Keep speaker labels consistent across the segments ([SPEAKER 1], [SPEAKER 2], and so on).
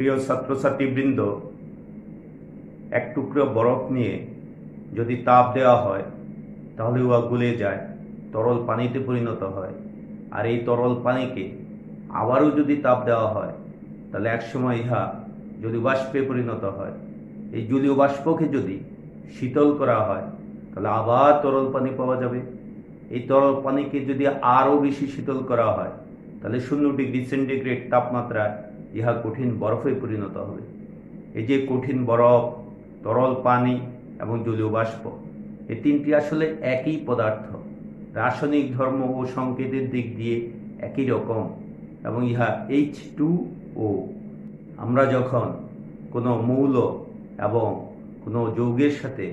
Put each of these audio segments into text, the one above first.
[SPEAKER 1] প্রিয় ছাত্রছাত্রীবৃন্দ, এক টুকরো বরফ নিয়ে যদি তাপ দেওয়া হয় তাহলে উহা গলে যায়, তরল পানিতে পরিণত হয়। আর এই তরল পানিকে আবারও যদি তাপ দেওয়া হয় তাহলে একসময় ইহা জলীয় বাষ্পে পরিণত হয়। এই জলীয় বাষ্পকে যদি শীতল করা হয় তাহলে আবার তরল পানি পাওয়া যাবে। এই তরল পানিকে যদি আরও বেশি শীতল করা হয় তাহলে 0 ডিগ্রি সেন্টিগ্রেড তাপমাত্রায় ইহা কঠিন বরফে পরিণত হবে। এই যে কঠিন বরফ, তরল পানি এবং জলীয় বাষ্প, এই তিনটি আসলে একই পদার্থ, রাসায়নিক ধর্ম ও সংকেতের দিক দিয়ে একই রকম, এবং ইহা H2O। আমরা যখন কোনো মৌল এবং কোনো যৌগের সাথে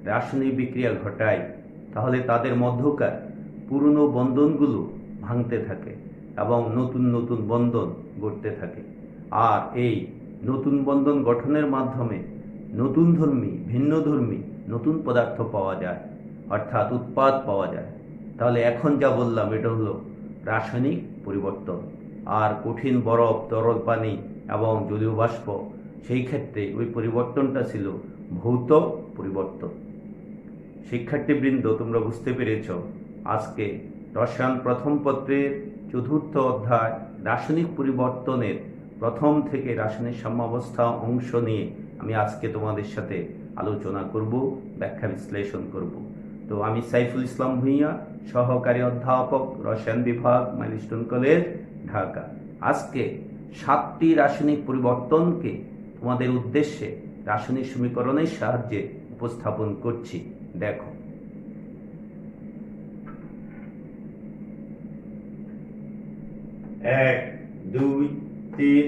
[SPEAKER 1] রাসায়নিক বিক্রিয়া ঘটাই তাহলে তাদের মধ্যকার পুরনো বন্ধনগুলো ভাঙতে থাকে এবং নতুন নতুন বন্ধন গড়তে থাকে। আর এই নতুন বন্ধন গঠনের মাধ্যমে নতুনধর্মী, ভিন্নধর্মী নতুন পদার্থ পাওয়া যায়, অর্থাৎ উৎপাদ পাওয়া যায়। তাহলে এখন যা বললাম এটা হলো রাসায়নিক পরিবর্তন। আর কঠিন বরফ, তরল পানি এবং জলীয় বাষ্প, সেই ক্ষেত্রে ওই পরিবর্তনটা ছিল ভৌত পরিবর্তন। শিক্ষার্থীবৃন্দ, তোমরা বুঝতে পেরেছ আজকে রসায়ন প্রথম পত্রের 4র্থ অধ্যায় রাসায়নিক পরিবর্তনের প্রথম থেকে রাসায়নিক সাম্যাবস্থা অংশ নিয়ে আমি আজকে তোমাদের সাথে আলোচনা করব, ব্যাখ্যা বিশ্লেষণ করব। তো আমি সাইফুল ইসলাম ভূঁইয়া, সহকারী অধ্যাপক, রসায়ন বিভাগ, মাইলস্টোন কলেজ, ঢাকা। আজকে 7টি রাসায়নিক পরিবর্তনকে তোমাদের উদ্দেশ্যে রাসায়নিক সমীকরণের সাহায্যে উপস্থাপন করছি। দেখো, 1, 2, 3,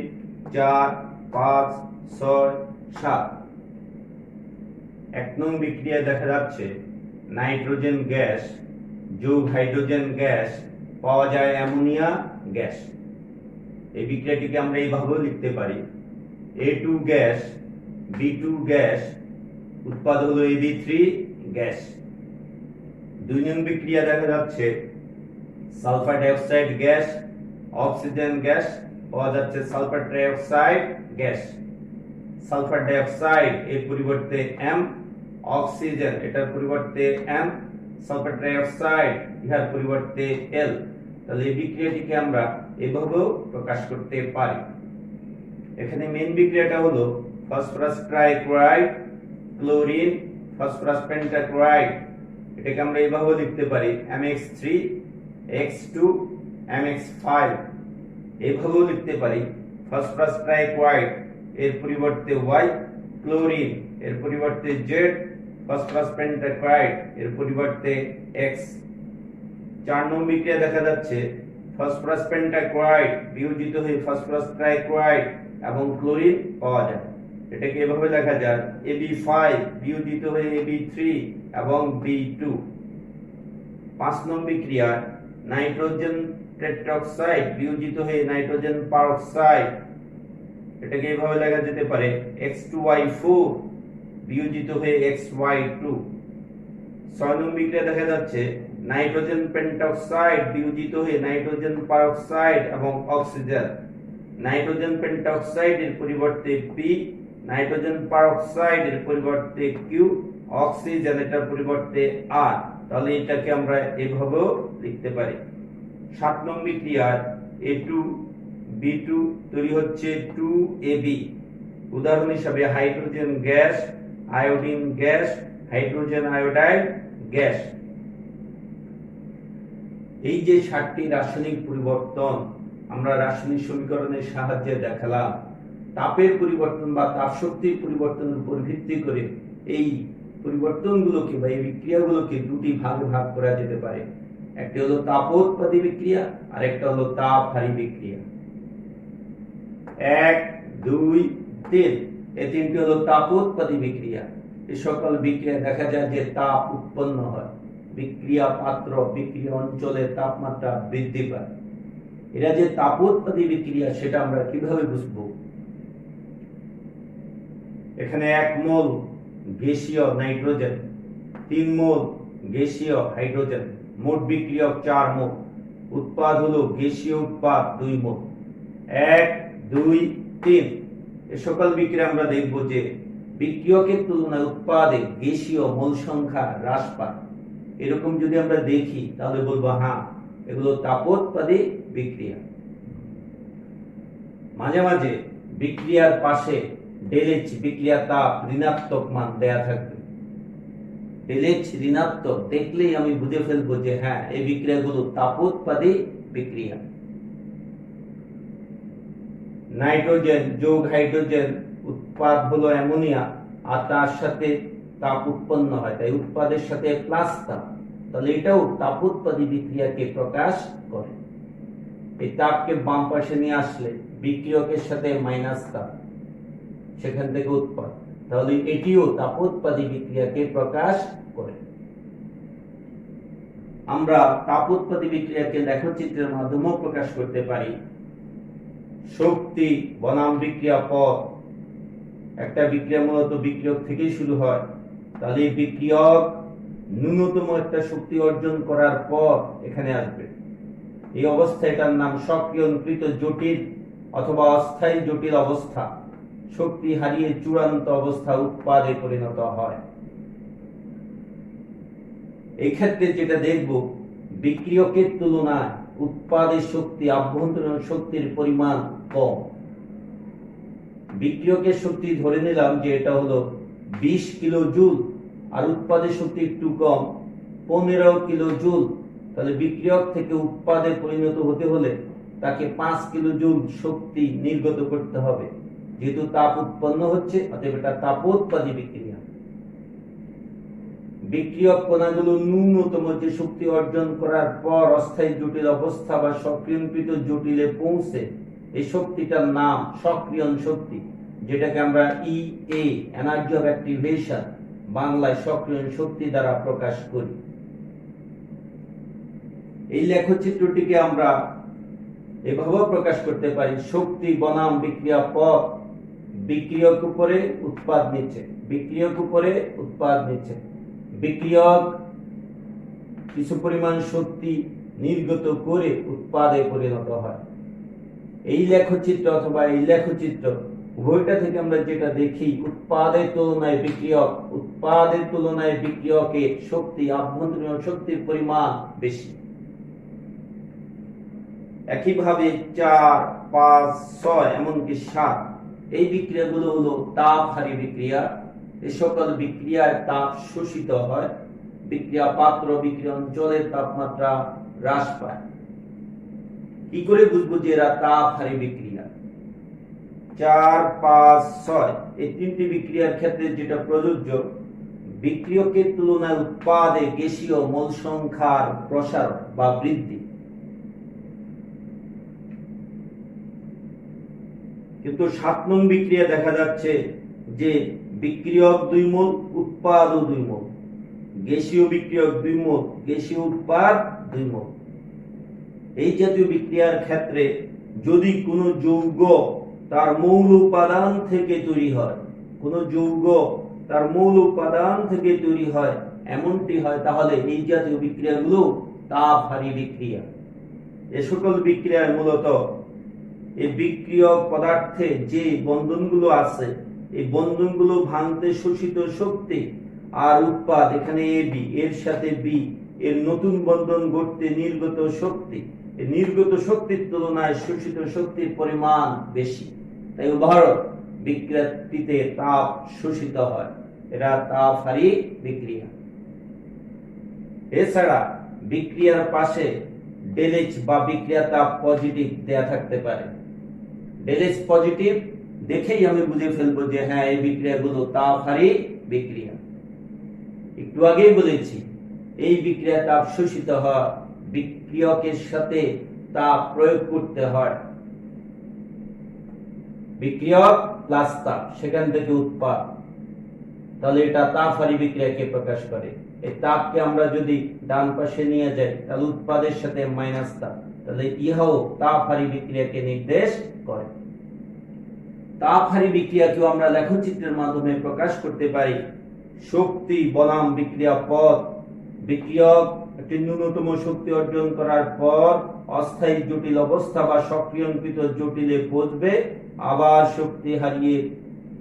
[SPEAKER 1] 4, 5, 6, 7। 1 নং বিক্রিয়া দেখা যাচ্ছে নাইট্রোজেন গ্যাস যোগ হাইড্রোজেন গ্যাস পাওয়া যায় অ্যামোনিয়া গ্যাস। এই বিক্রিয়াটিকে আমরা এইভাবেও লিখতে পারি, A2 গ্যাস B2 গ্যাস উৎপাদ হলো AB3 গ্যাস। 2 নং বিক্রিয়া দেখা যাচ্ছে sulphur dioxide gas oxygen gas পাওয়া যাচ্ছে sulphur trioxide gas. Sulphur dioxide এর পরিবর্তে M, অক্সিজেন এটার পরিবর্তে M, সালফার ট্রাইঅক্সাইড ইহার পরিবর্তে L। তাহলে এই বিক্রিয়াটিকে আমরা এভাবেও প্রকাশ করতে পারি। এখানে মেইন বিক্রিয়াটা হলো phosphorus trichloride, chlorine, phosphorus pentachloride. এটাকে আমরা এইভাবেও লিখতে পারি MX3 X2 MX5। এইভাবেও লিখতে পারি ফসফরাস ট্রাইক্লোরাইড এর পরিবর্তে Y, ক্লোরিন এর পরিবর্তে Z, ফসফরাস পেন্টাক্লোরাইড এর পরিবর্তে X। 4 নং বিক্রিয়া দেখা যাচ্ছে ফসফরাস পেন্টাক্লোরাইড বিয়োজিত হয়ে ফসফরাস ট্রাইক্লোরাইড এবং ক্লোরিন পাওয়া যায়। এটাকে এভাবে লেখা যায় AB5 বিয়োজিত হয়ে AB3 এবং B2। 5 নং বিক্রিয়া নাইট্রোজেন টেট্রাঅক্সাইড বিয়োজিত হয়ে নাইট্রোজেন পারঅক্সাইড। এটাকে এভাবে লেখা যেতে পারে X2Y4 বিয়োজিত হয়ে XY2। 6 নং বিক্রিয়া দেখা যাচ্ছে নাইট্রোজেন পেন্টঅক্সাইড বিয়োজিত হয়ে নাইট্রোজেন পারঅক্সাইড এবং অক্সিজেন। নাইট্রোজেন পেন্টঅক্সাইড এর পরিবর্তে P, নাইট্রোজেন পারঅক্সাইড এর পরিবর্তে Q, অক্সিজেন এটার পরিবর্তে R। তাহলে এটাকে আমরা এভাবেও লিখতে পারি। 7 নং বিক্রিয়ায় A2 B2 তৈরি হচ্ছে 2AB। উদাহরণ হিসাবে hydrogen gas, iodine gas, hydrogen iodide gas. এই যে 7টি রাসায়নিক পরিবর্তন আমরা রাসায়নিক সমীকরণের সাহায্যে দেখালাম, তাপের পরিবর্তন বা তাপ শক্তির পরিবর্তনের উপর ভিত্তি করে এই পরিবর্তনগুলোকে বা এই বিক্রিয়াগুলোকে 2টি ভাগে ভাগ করা যেতে পারে। একটি হলো তাপোৎপাদী বিক্রিয়া আর একটা হলো তাপহারী বিক্রিয়া। 1, 2, 3 এই তিনটি হলো তাপোৎপাদী বিক্রিয়া। এই সকল বিক্রিয়া দেখা যায় যে তাপ উৎপন্ন হয়, বিক্রিয়া পাত্র, বিক্রিয়া অঞ্চলে তাপমাত্রা বৃদ্ধি পায়। এরা যে তাপোৎপাদী বিক্রিয়া সেটা আমরা কিভাবে বুঝবো? এখানে 1 মোল গ্যাসীয় নাইট্রোজেন, 3 মোল গ্যাসীয় হাইড্রোজেন, মোট বিক্রিয়ক 4 মোল, উৎপাদ হলো গ্যাসীয় উৎপাদ 2 মোল। 1, 2, 3 এ সকল বিক্রিয়া আমরা দেখব যে বিক্রিয়কের তুলনায় উৎপাদে গ্যাসীয় মোল সংখ্যা হ্রাস পায়। এরকম যদি আমরা দেখি তাহলে বলবো হ্যাঁ, এগুলো তাপোৎপাদী বিক্রিয়া। মাঝে মাঝে বিক্রিয়ার পাশে ΔH বিক্রিয়া তাপ ঋণাত্মক মান দেয়া থাকবে। ΔH ঋণাত্মক দেখলেই আমি বুঝে ফেলবো যে হ্যাঁ, এই বিক্রিয়াগুলো তাপোৎপাদী বিক্রিয়া। নাইট্রোজেন যোগ হাইড্রোজেন উৎপাদ হলো অ্যামোনিয়া, আর তার সাথে তাপ উৎপন্ন হয়, তাই উৎপাদের সাথে প্লাস তাপ, তাহলে এটাও তাপোৎপাদী বিক্রিয়াকে প্রকাশ করে। এই তাপকে বাম পাশে নিয়ে আসলে বিক্রিয়কের সাথে মাইনাস তাপ, সেখান থেকে উৎপাদ, তাহলে এটিও তাপোৎপাদী বিক্রিয়াকে প্রকাশ করে। আমরা তাপোৎপাদী বিক্রিয়াকে লেখচিত্রের মাধ্যমেও প্রকাশ করতে পারি। শক্তি বনাম বিক্রিয়া পদ, একটা বিক্রিয়া মূলত বিক্রিয়ক থেকেই শুরু হয়, তাহলে এই বিক্রিয়ক ন্যূনতম একটা শক্তি অর্জন করার পর এখানে আসবে। এই অবস্থা, এটার নাম সক্রিয়কৃত জটিল অথবা অস্থায়ী জটিল অবস্থা। শক্তি হারিয়ে চূড়ান্ত অবস্থা উৎপাদে পরিণত হয়। এই ক্ষেত্রে যেটা দেখব, বিক্রিয়কের তুলনায় উৎপাদের শক্তি, আভ্যন্তরীণ শক্তির পরিমাণ কম। বিক্রিয়কের শক্তি ধরে নিলাম যে এটা হলো 20 কিলো জুল, আর উৎপাদের শক্তি একটু কম, 15 কিলো জুল। তাহলে বিক্রিয়ক থেকে উৎপাদে পরিণত হতে হলে তাকে 5 কিলো জুল শক্তি নির্গত করতে হবে। যেহেতু তাপ উৎপন্ন হচ্ছে, অতএব এটা তাপোৎপাদী বিক্রিয়া। বিক্রিয়ক কণাগুলো ন্যূনতম যে শক্তি অর্জন করার পর অস্থায়ী জটিল অবস্থা বা সক্রিয়কৃত জটিলে পৌঁছে, এই শক্তিটার নাম সক্রিয়ণ শক্তি, যেটাকে আমরা ইএ এনার্জি অফ অ্যাক্টিভেশন বাংলায় সক্রিয়ণ শক্তি দ্বারা প্রকাশ করি। এই লেখচিত্রটিকে আমরা এভাবেও প্রকাশ করতে পারি, শক্তি বনাম বিক্রিয়া পদ, বিক্রিয়ক উপরে উৎপাদ নিচে, বিক্রিয়ক উপরে উৎপাদ নিচে। বিক্রিয়ক কিছু পরিমাণ শক্তি নির্গত করে উৎপাদে পরিণত হয়। এই লেখচিত্র অথবা এই লেখচিত্র উভয়টা থেকে আমরা যেটা দেখি, উৎপাদের তুলনায় বিক্রিয়ক, উৎপাদের তুলনায় বিক্রিয়কের শক্তি, আভ্যন্তরীণ শক্তির পরিমাণ বেশি। একইভাবে 4, 5, 6 এমনকি 7 এই বিক্রিয়াগুলো হলো তাপহারী বিক্রিয়া। এই সকল বিক্রিয়ায় তাপ শোষিত হয়, বিক্রিয়া পাত্র, বিক্রিয়া অঞ্চলের তাপমাত্রা হ্রাস পায়। কি করে বুঝবো যে এরা তাপহারী বিক্রিয়া? 4, 5, 6 এই তিনটি বিক্রিয়ার ক্ষেত্রে যেটা প্রযোজ্য, বিক্রিয়কের তুলনায় উৎপাদে গ্যাসীয় মোল সংখ্যার প্রসারণ বা বৃদ্ধি। কিন্তু 7 নং বিক্রিয়া দেখা যাচ্ছে যে বিক্রিয়ক 2 মোল, উৎপাদও 2 মোল, গ্যাসীয় বিক্রিয়ক 2 মোল, গ্যাসীয় উৎপাদ 2 মোল। এই জাতীয় বিক্রিয়ার ক্ষেত্রে যদি কোনো যৌগ তার মৌল উপাদান থেকে তৈরি হয়, কোনো যৌগ তার মৌল উপাদান থেকে তৈরি হয়, এমনটি হয়, তাহলে এই জাতীয় বিক্রিয়াগুলো তাপহারী বিক্রিয়া। এ সকল বিক্রিয়ায় মূলত এই বিক্রিয়ক পদার্থে যে বন্ধনগুলো আছে, এই বন্ধনগুলো ভাঙতে শোষিত শক্তি আর উৎপাদ, এখানে এবি এর সাথে বি এর নতুন বন্ধন গড়তে নির্গত শক্তি, এই নির্গত শক্তির তুলনায় শোষিত শক্তির পরিমাণ বেশি। তাই উদাহরণ, বিক্রিয়াটিতে তাপ শোষিত হয়, এরা তাপহারী বিক্রিয়া। এছাড়া বিক্রিয়ার পাশে ΔH বা বিক্রিয়া তাপ পজিটিভ দেয়া থাকতে পারে। ΔH পজিটিভ দেখেই আমি বুঝে ফেলবো যে হ্যাঁ, এই বিক্রিয়াগুলো তাপহারী বিক্রিয়া। একটু আগেই বলেছি, এই বিক্রিয়া তাপ শোষিত হয়, বিক্রিয়কের সাথে তাপ প্রয়োগ করতে হয়। বিক্রিয়ক প্লাস তাপ, সেখান থেকে উৎপাদ, তাহলে এটা তাপহারী বিক্রিয়াকে প্রকাশ করে। এই তাপকে আমরা যদি ডান পাশে নিয়ে যাই, তাহলে উৎপাদের সাথে মাইনাস তাপ, তাহলে ইহাও তাপহারী বিক্রিয়াকে নির্দেশ করে। তাপহারী বিক্রিয়াকেও আমরা লেখচিত্রের মাধ্যমে প্রকাশ করতে পারি। শক্তি বনাম বিক্রিয়া পদ, বিক্রিয়ক একটি ন্যূনতম শক্তি অর্জন করার পর অস্থায়ী জটিল অবস্থা বা সক্রিয়কৃত জটিলে পৌঁছবে, আবার শক্তি হারিয়ে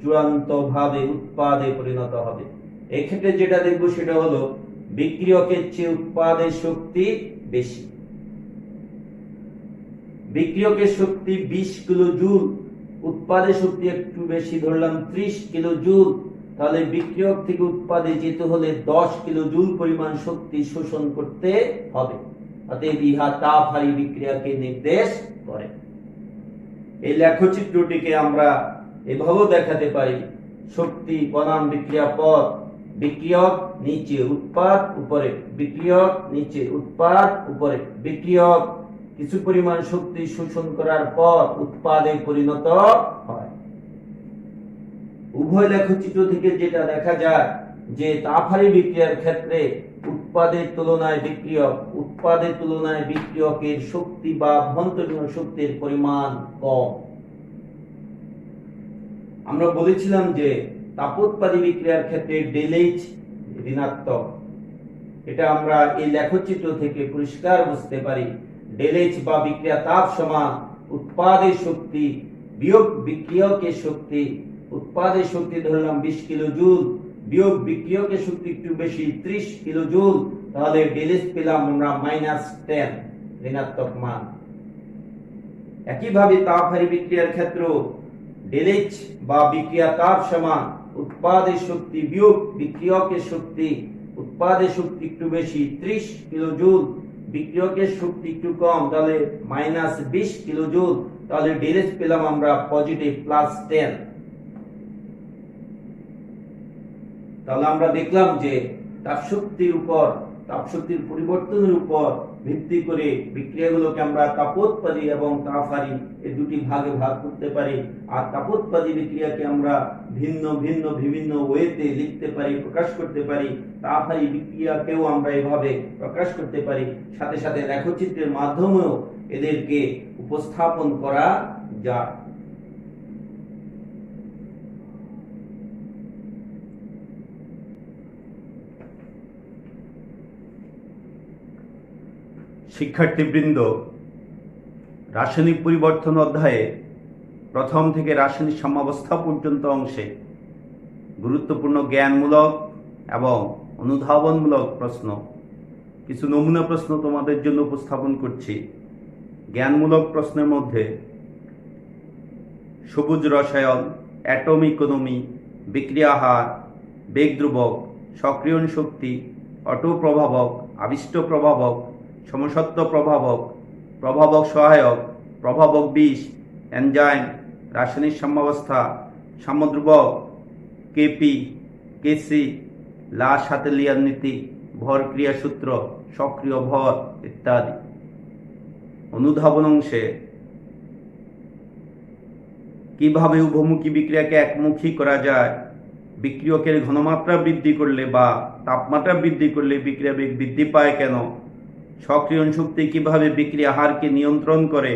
[SPEAKER 1] চূড়ান্ত ভাবে উৎপাদে পরিণত হবে। এক্ষেত্রে যেটা দেখব সেটা হলো বিক্রিয়কের চেয়ে উৎপাদের শক্তি বেশি। বিক্রিয়কের শক্তি 20 কিলো জুল, উৎপাদের শক্তি একটু বেশি, ধরলাম 30 কিলো জুল। তাহলে বিক্রিয়ক থেকে উৎপাদে যেতে হলে 10 কিলো জুল পরিমাণ শক্তি শোষণ করতে হবে। অতএব ইহা তাপহারী বিক্রিয়াকে নির্দেশ করে। এই লেখচিত্রটিকে আমরা এভাবেও দেখাতে পারি। শক্তি বনাম বিক্রিয়া পদ, বিক্রিয়ক নিচে, উৎপাদ উপরে, বিক্রিয়ক নিচে, উৎপাদ উপরে। বিক্রিয়ক কিছু পরিমাণ শক্তি শোষণ করার পর উৎপাদে পরিণত হয়। উভয় লেখচিত্র থেকে যেটা দেখা যায় যে তাপহারী বিক্রিয়ার ক্ষেত্রে উৎপাদের তুলনায় বিক্রিয়কের শক্তি বা অভ্যন্তরীণ শক্তির পরিমাণ কম। আমরা বলেছিলাম যে তাপোৎপাদী বিক্রিয়ার ক্ষেত্রে ΔH ঋণাত্মক। এটা আমরা এই লেখচিত্র থেকে পরিষ্কার বুঝতে পারি। ΔH বা বিক্রিয়া তাপ সমান উৎপাদের শক্তি বিয়োগ বিক্রিয়কের শক্তি। উৎপাদের শক্তি ধরলাম 20 কিলো জুল, বিয়োগ বিক্রিয়কের শক্তি একটু বেশি 30 কিলো জুল। তাহলে ΔH পেলাম আমরা -10, ঋণাত্মক মান। একইভাবে তাপহারী বিক্রিয়ার ক্ষেত্র ΔH বা বিক্রিয়া তাপ সমান উৎপাদের শক্তি বিয়োগ বিক্রিয়কের শক্তি। উৎপাদের শক্তি একটু বেশি 30 কিলো জুল, বিক্রিয়কের শক্তি একটু কম, তাহলে -20 কিলো জুল। তাহলে ΔH পেলাম আমরা পজিটিভ +10। তাহলে আমরা দেখলাম যে তাপশক্তির পরিবর্তনের উপর ভিত্তি করে বিক্রিয়াগুলোকে আমরা তাপোৎপাদী এবং তাপহারী এই দুটি ভাগে ভাগ করতে পারি। আর তাপোৎপাদী বিক্রিয়াকে আমরা বিভিন্ন ওয়েতে লিখতে পারি, প্রকাশ করতে পারি। তাপহারী বিক্রিয়াকেও আমরা এভাবে প্রকাশ করতে পারি। সাথে সাথে লেখচিত্রের মাধ্যমেও এদেরকে উপস্থাপন করা যায়। শিক্ষার্থীবৃন্দ, রাসায়নিক পরিবর্তন অধ্যায়ে প্রথম থেকে রাসায়নিক সাম্যাবস্থা পর্যন্ত অংশে গুরুত্বপূর্ণ জ্ঞানমূলক এবং অনুধাবনমূলক প্রশ্ন, কিছু নমুনা প্রশ্ন তোমাদের জন্য উপস্থাপন করছি। জ্ঞানমূলক প্রশ্নের মধ্যে সবুজ রসায়ন, অ্যাটম ইকোনমি, বিক্রিয়া হার, বেগ ধ্রুবক, সক্রিয়ণ শক্তি, অটো প্রভাবক, আবিষ্ট প্রভাবক, সমসত্ব প্রভাবক, প্রভাবক সহায়ক, প্রভাবক বিষ, এনজাইম, রাসায়নিক সাম্যাবস্থা, সাম্যধ্রুবক, কেপি, কেসি, লা-শাতেলিয়ার নীতি, ভর ক্রিয়া সূত্র, সক্রিয় ভর ইত্যাদি। অনুধাবন অংশে কিভাবে উভমুখী বিক্রিয়াকে একমুখী করা যায়, বিক্রিয়কের ঘনমাত্রা বৃদ্ধি করলে বা তাপমাত্রা বৃদ্ধি করলে বিক্রিয়া বেগ বৃদ্ধি পায় কেন, সক্রিয়ণ শক্তি কিভাবে বিক্রিয়া হারকে নিয়ন্ত্রণ করে,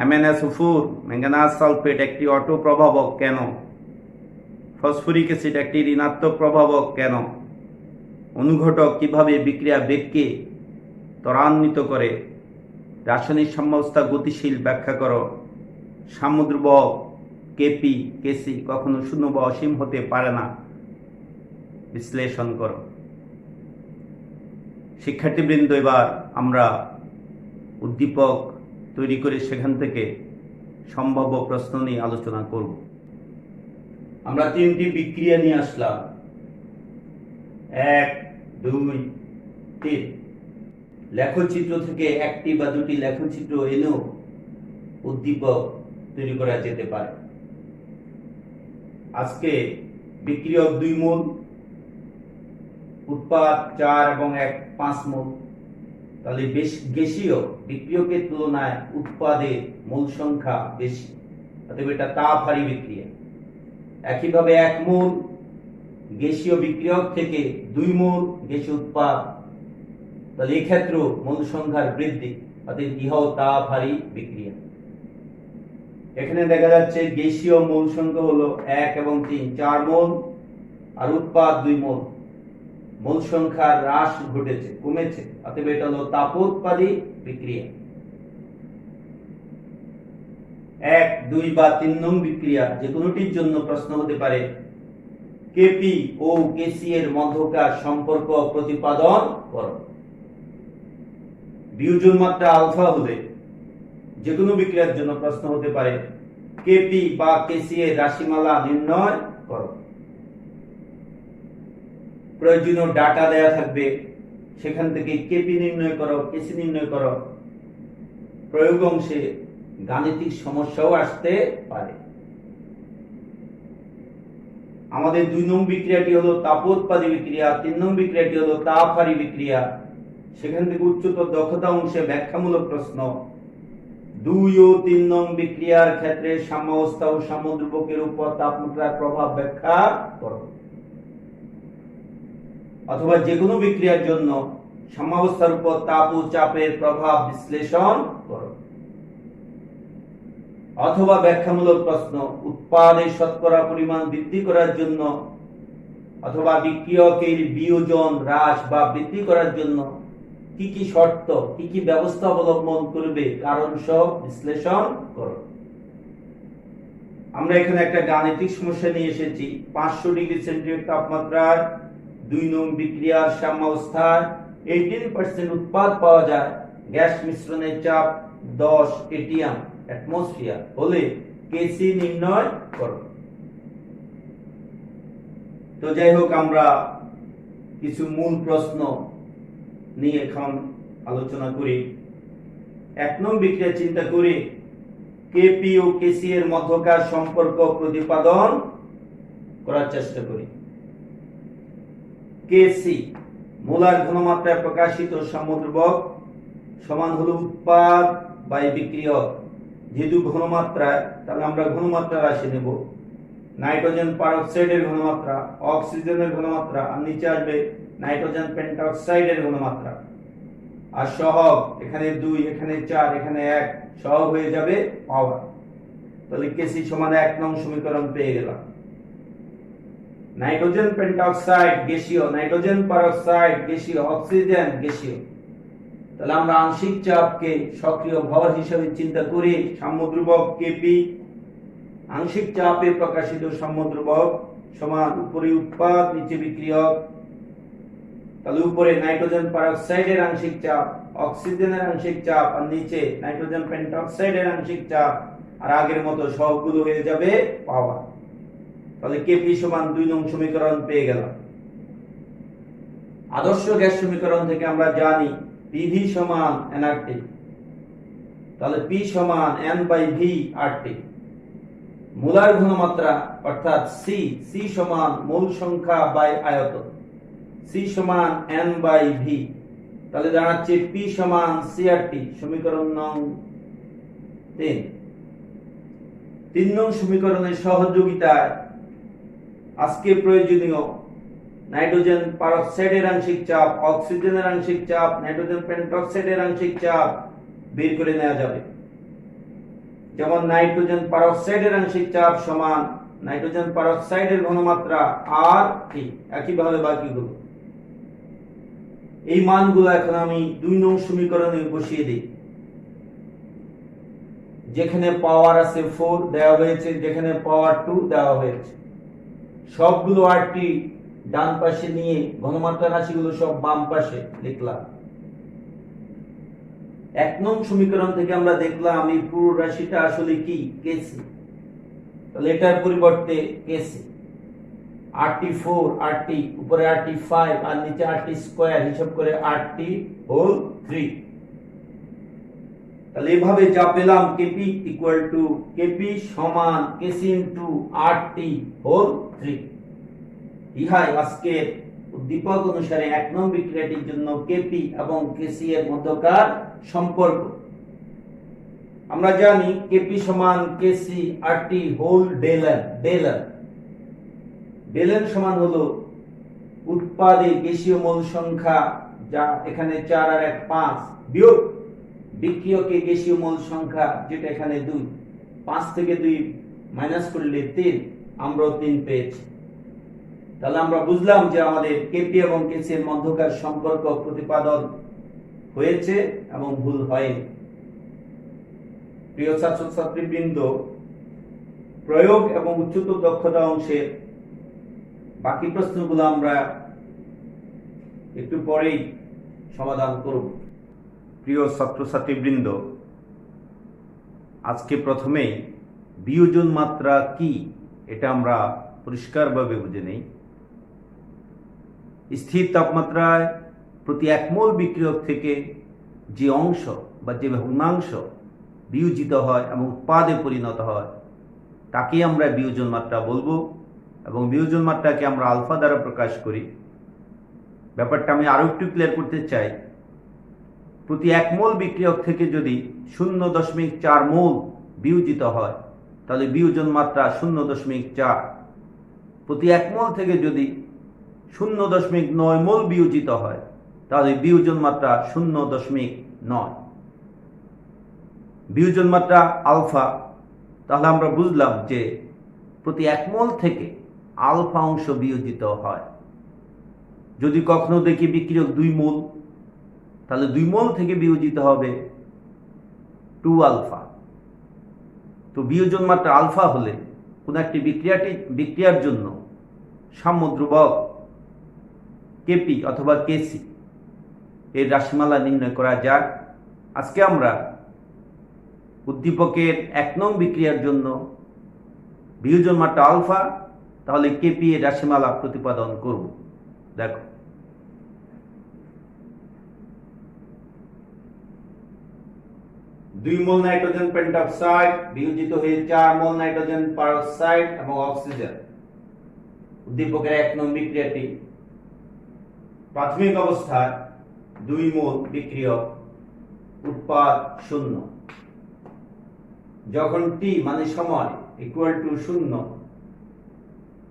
[SPEAKER 1] MnSO4 ম্যাঙ্গানাস সালফেট একটি অটো প্রভাবক কেন, ফসফরিক অ্যাসিড একটি ঋণাত্মক প্রভাবক কেন, অনুঘটক কিভাবে বিক্রিয়া বেগকে ত্বরান্বিত করে, রাসায়নিক সাম্যাবস্থা গতিশীল ব্যাখ্যা করো, সাম্যধ্রুবক কেপি কেসি কখনো শূন্য বা অসীম হতে পারে না, বিশ্লেষণ করো। শিক্ষার্থীবৃন্দ, এবার আমরা উদ্দীপক তৈরি করে সেখান থেকে সম্ভাব্য প্রশ্ন নিয়ে আলোচনা করব। আমরা 3টি বিক্রিয়া নিয়ে আসলাম, 1, 2, 3। লেখচিত্র থেকে একটি বা দুটি লেখচিত্র এনেও উদ্দীপক তৈরি করা যেতে পারে। আজকে বিক্রিয়ক 2 মোল, উৎপাদ 4 এবং 1 5 মোল। তাহলে গ্যাসীয় বিক্রিয়কের তুলনায় উৎপাদে মোল সংখ্যা বেশি, অতএব এটা তাপহারী বিক্রিয়া। একইভাবে 1 মোল গ্যাসীয় বিক্রিয়ক থেকে 2 মোল গ্যাসীয় উৎপাদ, তাহলে এই ক্ষেত্রে মোল সংখ্যার বৃদ্ধি, অতএব ইহাও তাপহারী বিক্রিয়া। এখানে দেখা যাচ্ছে গ্যাসীয় মোল সংখ্যা হলো 1 এবং 3, 4 মোল, আর উৎপাদ 2 মোল। মোল সংখ্যার হ্রাস ঘটেছে, কমেছে, অতএব এটা হলো তাপোৎপাদী বিক্রিয়া। 1, 2 বা 3 নং বিক্রিয়া যে কোনোটির জন্য প্রশ্ন হতে পারে কেপি ও কেসি এর মধ্যকার সম্পর্ক প্রতিপাদন করো। বিয়োজন মাত্রা আলফা হলে যে কোনো বিক্রিয়ার জন্য প্রশ্ন হতে পারে কেপি বা কেসি এর রাশিমালা নির্ণয় করো। প্রয়োজনীয় ডাটা দেয়া থাকবে, সেখান থেকে কেপি নির্ণয় করো, কেসি নির্ণয় করো। প্রয়োগ অংশে গাণিতিক সমস্যাও আসতে পারে। আমাদের 2 নং বিক্রিয়াটি হলো তাপোৎপাদী বিক্রিয়া, 3 নং বিক্রিয়াটি হলো তাপহারী বিক্রিয়া। সেখান থেকে উচ্চতর দক্ষতা অংশে ব্যাখ্যামূলক প্রশ্ন। 2 ও 3 নং বিক্রিয়ার ক্ষেত্রে সাম্যাবস্থা ও সাম্যদ্রব্যকের উপর তাপমাত্রার প্রভাব ব্যাখ্যা করো। অথবা যে কোনো বিক্রিয়ার জন্য সাম্যাবস্থার উপর তাপ ও চাপের প্রভাব বিশ্লেষণ করো। অথবা ব্যাখ্যামূলক প্রশ্ন, উৎপাদের শতকরা পরিমাণ বৃদ্ধি করার জন্য অথবা বিক্রিয়কের বিয়োজন হ্রাস বা বৃদ্ধি করার জন্য কি কি শর্ত, কি কি ব্যবস্থা অবলম্বন করবে কারণ সহ বিশ্লেষণ করো। আমরা এখানে একটা গাণিতিক সমস্যা নিয়ে এসেছি। 500 ডিগ্রি সেন্টিগ্রেড তাপমাত্রায় 2 নং বিক্রিয়ার সাম্যাবস্থায় 18% উৎপাদ পাওয়া যায়। গ্যাস মিশ্রণের চাপ 10 atm অ্যাটমসফিয়ার হলে কেসি নির্ণয় করো। তো যাই হোক, আমরা কিছু মূল প্রশ্ন নিয়ে এখন আলোচনা করি। 1 নং বিক্রিয়া চিন্তা করি কেপি ও কেসি এর মধ্যকার সম্পর্ক প্রতিপাদন করার চেষ্টা করি। কেসি মোলার ঘনমাত্রায় প্রকাশিত সাম্যদ্রব্যক সমান হলো উৎপাদ বাই বিক্রিয়ক। যেহেতু ঘনমাত্রায়, তাহলে আমরা ঘনমাত্রা রাশি নেব। নাইট্রোজেন পারঅক্সাইডের ঘনমাত্রা, অক্সিজেনের ঘনমাত্রা, আর নিচে আসবে নাইট্রোজেন পেন্টঅক্সাইডের ঘনমাত্রা। আর সহগ এখানে 2, এখানে 4, এখানে 1, সহগ হয়ে যাবে পাওয়ার। তাহলে কেসি সমান 1 নং সমীকরণ পেয়ে গেলাম। নাইট্রোজেন পেন্টঅক্সাইড গ্যাসীয়, নাইট্রোজেন পারঅক্সাইড গ্যাসীয়, অক্সিজেন গ্যাসীয়। তাহলে আমরা আংশিক চাপকে সক্রিয় ভর হিসেবে চিন্তা করি। সাম্যদ্রব্যক কেপি, আংশিক চাপে প্রকাশিত সাম্যদ্রব্যক সমান উপরে উৎপাদ নিচে বিক্রিয়ক। তাহলে উপরে নাইট্রোজেন পারঅক্সাইডের আংশিক চাপ, অক্সিজেনের আংশিক চাপ, আর নিচে নাইট্রোজেন পেন্টঅক্সাইডের আংশিক চাপ, আর আগের মতো সহগগুলো হয়ে যাবে পাওয়ার। তাহলে কেপি সমান 2 নং সমীকরণ পেয়ে গেলাম। আদর্শ গ্যাস সমীকরণ থেকে আমরা জানি পিভি সমান এনআরটি। তাহলে পি সমান এন বাই ভি আরটি। মোলার ঘনমাত্রা অর্থাৎ সি সমান মোল সংখ্যা বাই আয়তন, সি সমান এন বাই ভি। তাহলে দাঁড়াচ্ছে পি সমান সিআরটি। সমীকরণ নং 3। 3 নং সমীকরণের সহযোগিতায় আজকে প্রয়োজনীয় নাইট্রোজেন পারঅক্সাইডের আংশিক চাপ, অক্সিজেনের আংশিক চাপ, নাইট্রোজেন পেন্টঅক্সাইডের আংশিক চাপ বের করে নেওয়া যাবে। যেমন নাইট্রোজেন পারঅক্সাইডের আংশিক চাপ সমান নাইট্রোজেন পারঅক্সাইডের ঘনমাত্রা আর টি। একইভাবে বাকিগুলো, এই মানগুলো এখন আমি 2 নং সমীকরণে বসিয়ে দিই। যেখানে পাওয়ার আছে 4 দেওয়া হয়েছে, যেখানে পাওয়ার 2 দেওয়া হয়েছে। সবগুলো আরটি ডান পাশে নিয়ে ঘনমাত্রা রাশিগুলো সব বাম পাশে লিখলাম। 1 নং সমীকরণ থেকে আমরা দেখলাম এই পুরো রাশিটা আসলে কি কেসি। তাহলে এটার পরিবর্তে কেসি RT4 RT উপরে RT5 আর নিচে RT স্কয়ার হিসাব করে RT হোল 3। তাহলে এভাবে যা পেলাম কেপি ইকুয়াল টু কেপি সমান কেসি ইনটু RT হোল 3। ইহাই আজকের উদ্দীপক অনুসারে 1 নং বিক্রিয়াটির জন্য কেপি এবং কেসি এর মধ্যকার সম্পর্ক। আমরা জানি কেপি সমান কেসি আরটি হোল ডেলন। ডেলন সমান হলো উৎপাদে গ্যাসীয় মোল সংখ্যা, যা এখানে 4 আর 1 5, বিয়োগ বিক্রিয়কে গ্যাসীয় মোল সংখ্যা, যেটা এখানে 2। 5 থেকে 2 মাইনাস করলে 3, আমরাও 3 পেয়েছি। তাহলে আমরা বুঝলাম যে আমাদের কেপি এবং কেসি এর মধ্যকার সম্পর্ক প্রতিপাদন হয়েছে এবং ভুল হয়নি। প্রিয় ছাত্রছাত্রীবৃন্দ, প্রয়োগ এবং উচ্চতর দক্ষতা অংশের বাকি প্রশ্নগুলো আমরা একটু পরেই সমাধান করব। প্রিয় ছাত্রছাত্রীবৃন্দ, আজকে প্রথমেই বিয়োজন মাত্রা কি এটা আমরা পরিষ্কারভাবে বুঝে নেই। স্থির তাপমাত্রায় প্রতি 1 মোল বিক্রিয়ক থেকে যে অংশ বা যে ভগ্নাংশ বিয়োজিত হয় এবং উৎপাদে পরিণত হয় তাকে আমরা বিয়োজন মাত্রা বলবো, এবং বিয়োজন মাত্রাকে আমরা আলফা দ্বারা প্রকাশ করি। ব্যাপারটা আমি আরো একটু ক্লিয়ার করতে চাই। প্রতি 1 মোল বিক্রিয়ক থেকে যদি 0.4 মোল বিয়োজিত হয় তাহলে বিয়োজন মাত্রা 0.4। প্রতি 1 মোল থেকে যদি 0.9 মোল বিয়োজিত হয় তাহলে বিয়োজন মাত্রা 0.9। বিয়োজন মাত্রা আলফা, তাহলে আমরা বুঝলাম যে প্রতি 1 মোল থেকে আলফা অংশ বিয়োজিত হয়। যদি কখনো দেখি বিক্রিয়ক 2 মোল, তাহলে 2 মোল থেকে বিয়োজিত হবে 2 আলফা। তো বিয়োজন মাত্রা আলফা হলে কোন একটি বিক্রিয়ার জন্য সাম্য ধ্রুবক কেপি অথবা কেসি এর রাশিমালা নির্ণয় করা যায়। আজকে আমরা উদ্দীপকের 1 নং বিক্রিয়ার জন্য বিয়োজন মাত্রা আলফা, তাহলে কেপি এর রাশিমালা প্রতিপাদন করব। দেখো, দুই মোল নাইট্রোজেন পেন্টঅক্সাইড বিয়োজিত হয়ে 4 মোল নাইট্রোজেন পারঅক্সাইড এবং অক্সিজেন। উদ্দীপকের 1 নং বিক্রিয়াটি প্রাথমিক অবস্থায় 2 মোল বিক্রিয়ক, উৎপাদ 0। যখন টি মানে সময় ইকুয়াল টু 0,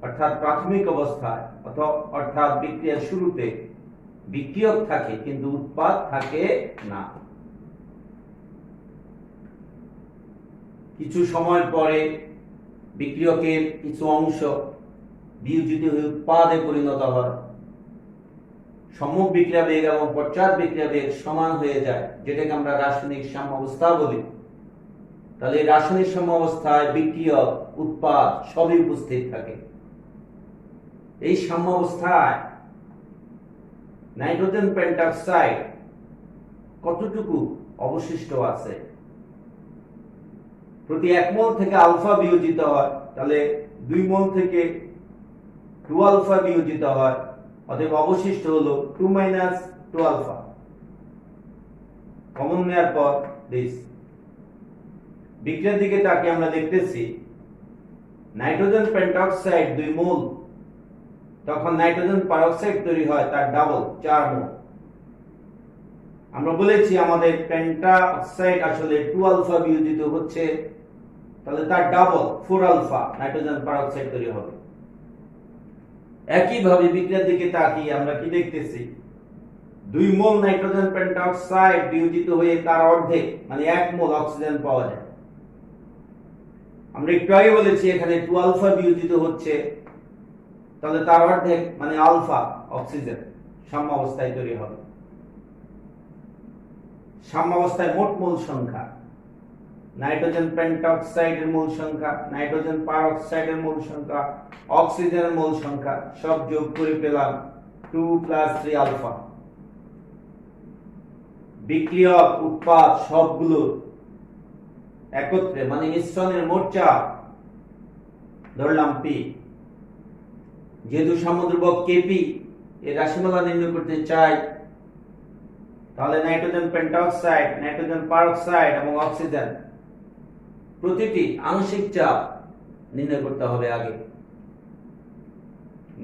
[SPEAKER 1] অর্থাৎ প্রাথমিক অবস্থায় অর্থাৎ বিক্রিয়ার শুরুতে বিক্রিয়ক থাকে কিন্তু উৎপাদ থাকে না। কিছু সময় পরে বিক্রিয়কের কিছু অংশ বিয়োজিত হয়ে উৎপাদে পরিণত হয়। সম্মুখ বিক্রিয়া বেগ এবং পশ্চাৎ বিক্রিয়া বেগ সমান হয়ে যায়, যেটাকে আমরা রাসায়নিক সাম্যাবস্থা বলি। তাহলে রাসায়নিক সাম্যাবস্থায় বিক্রিয়ক, উৎপাদ সবই উপস্থিত থাকে। এই সাম্যাবস্থায় নাইট্রোজেন পেন্টঅক্সাইড কতটুকু অবশিষ্ট আছে? প্রতি 1 মোল থেকে আলফা বিয়োজিত হয়, তাহলে 2 মোল থেকে 2 আলফা বিয়োজিত হয়, অতএব অবশিষ্ট হলো 2 - 2 আলফা। কমন নেওয়ার পর দিস বিক্রিয়ার দিকে তাকে আমরা দেখতেছি নাইট্রোজেন পেন্টঅক্সাইড 2 মোল, তখন নাইট্রোজেন পারঅক্সাইড তৈরি হয় তার ডাবল 4 মোল। আমরা বলেছি আমাদের পেন্টঅক্সাইড আসলে 2 আলফা বিয়োজিত হচ্ছে, তাহলে তার ডাবল 4 আলফা নাইট্রোজেন পারঅক্সাইড তৈরি হবে। একইভাবে বিক্রিয়ার দিকে তাকিয়ে আমরা কি দেখতেছি? 2 মোল নাইট্রোজেন পেন্টঅক্সাইড বিয়োজিত হয়ে তার অর্ধেক মানে 1 মোল অক্সিজেন পাওয়া যায়। আমরা একটু আগে বলেছি এখানে 2 আলফা বিয়োজিত হচ্ছে, তাহলে তার অর্ধেক মানে আলফা অক্সিজেন সাম্যাবস্থায় তৈরি হবে। সাম্যাবস্থায় মোট মোল সংখ্যা, নাইট্রোজেন পেন্টঅক্সাইডের মোল সংখ্যা, নাইট্রোজেন পারঅক্সাইডের মোল সংখ্যা, অক্সিজেনের মোল সংখ্যা সব যোগ করে পেলাম 2 + 3 আলফা। বিক্রিয়ক, উৎপাদ সবগুলো একত্রে মানে মিশ্রণের মোট চাপ ধরলাম পি। যেহেতু সাম্যধ্রুবক কেপি এর রাশিমালা নির্ণয় করতে চাই, তাহলে নাইট্রোজেন পেন্টঅক্সাইড, নাইট্রোজেন পারঅক্সাইড এবং অক্সিজেন প্রতিটি আংশিক চাপ নির্ণয় করতে হবে আগে।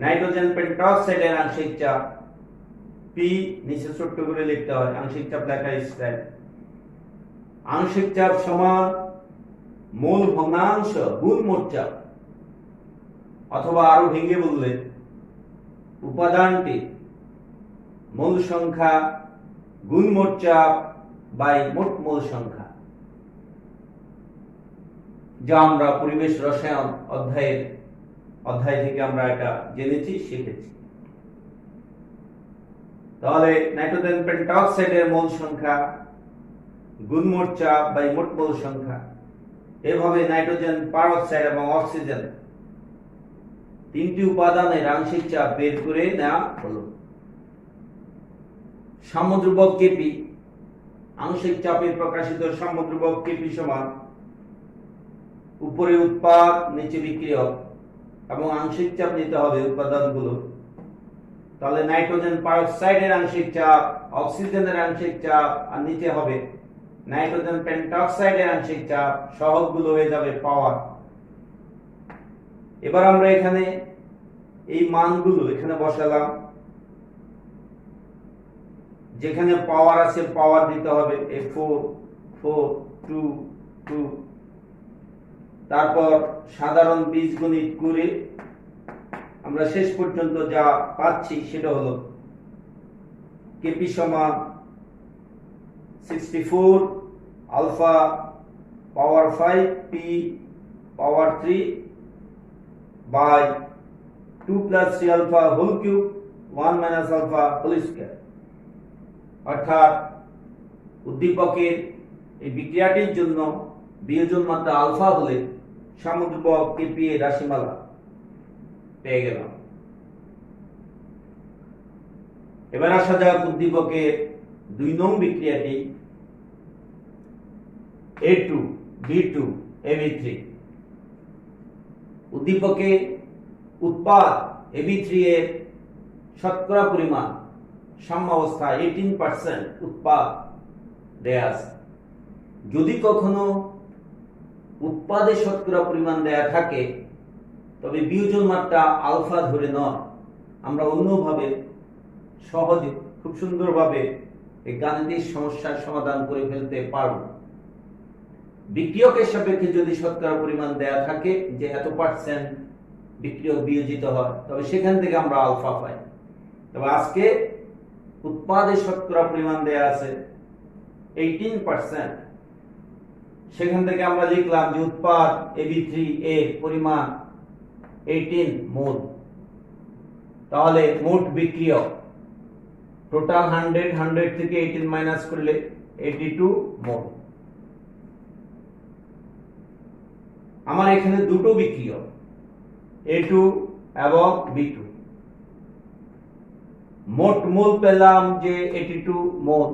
[SPEAKER 1] নাইট্রোজেন পেন্টঅক্সাইডের আংশিক চাপ পি নিচে ছোট্ট করে লিখতে হয়, আংশিক চাপ লেখার স্টাইল। আংশিক চাপ সমান মোল ভগ্নাংশ গুণ মোট চাপ, অথবা আরো ভেঙে বললে উপাদানটি মোল সংখ্যা গুণ মোট চাপ বাই মোট মোল সংখ্যা, যা আমরা পরিবেশ রসায়ন অধ্যায় থেকে আমরা এটা জেনেছি, শিখেছি। তাহলে নাইট্রোজেন পেন্টঅক্সাইডের মোল সংখ্যা গুণ মোট চাপ বাই মোট মোল সংখ্যা, এভাবে নাইট্রোজেন পারঅক্সাইড এবং অক্সিজেন তিনটি উপাদানের আংশিক চাপ বের করে নেওয়া হলো। সাম্যধ্রুবক কেপি, আংশিক চাপে প্রকাশিত সাম্যধ্রুবক কেপি সমান উপরে উৎপাদ নিচে বিক্রিয়ক এবং আংশিক চাপ নিতে হবে উপাদানগুলো। তাহলে নাইট্রোজেন পারঅক্সাইডের আংশিক চাপ, অক্সিজেনের আংশিক চাপ, আর নিচে হবে নাইট্রোজেন পেন্টঅক্সাইডের আংশিক চাপ, সহগগুলো হয়ে যাবে পাওয়ার। এবার আমরা এখানে এই মানগুলো এখানে বসালাম। যেখানে পাওয়ার আছে পাওয়ার দিতে হবে, 4 4 2 2। তারপর সাধারণ বীজগণিত করে আমরা শেষ পর্যন্ত যা পাচ্ছি সেটা হলো কেপি সমান 64 alpha power 5 P power 3 by 2 plus 3 alpha whole cube 1 minus alpha whole square. অর্থাৎ উদ্দীপকের এই বিক্রিয়াটির জন্য বিয়োজন মাত্রা আলফা হলে সাম্যধ্রুবক কেপি এর রাশিমালা পেয়ে গেলাম। এবার আসা যাক উদ্দীপকের 2 নং বিক্রিয়াটি A2B2AB3। উদ্দীপকে উৎপাদ AB3 এর শতকরা পরিমাণ সাম্যাবস্থা 18% উৎপাদ দেয়া আছে। যদি কখনো উৎপাদের শতকরা পরিমাণ দেয়া থাকে তবে বিয়োজন মাত্রা আলফা ধরে নয়, আমরা অন্যভাবে সহজে খুব সুন্দরভাবে এই গাণিতিক সমস্যার সমাধান করে ফেলতে পারব। বিক্রিয়কের সাপেক্ষে যদি শতকরা পরিমাণ দেয়া থাকে যে এত পার্সেন্ট বিক্রিয়ক বিয়োজিত হয়, তবে সেখান থেকে আমরা আলফা পাই। তবে আজকে উৎপাদের শতকরা পরিমাণ দেয়া আছে 18%, সেখান থেকে আমরা লিখলাম যে উৎপাদ AB3 এর পরিমাণ 18 মোল। তাহলে মোট বিক্রিয়ক টোটাল 100 থেকে 18 মাইনাস করলে 82 মোল। আমার এখানে দুটো বিক্রিয়ক A2 এবং B2, মোট মোল পেলাম যে 82 মোল।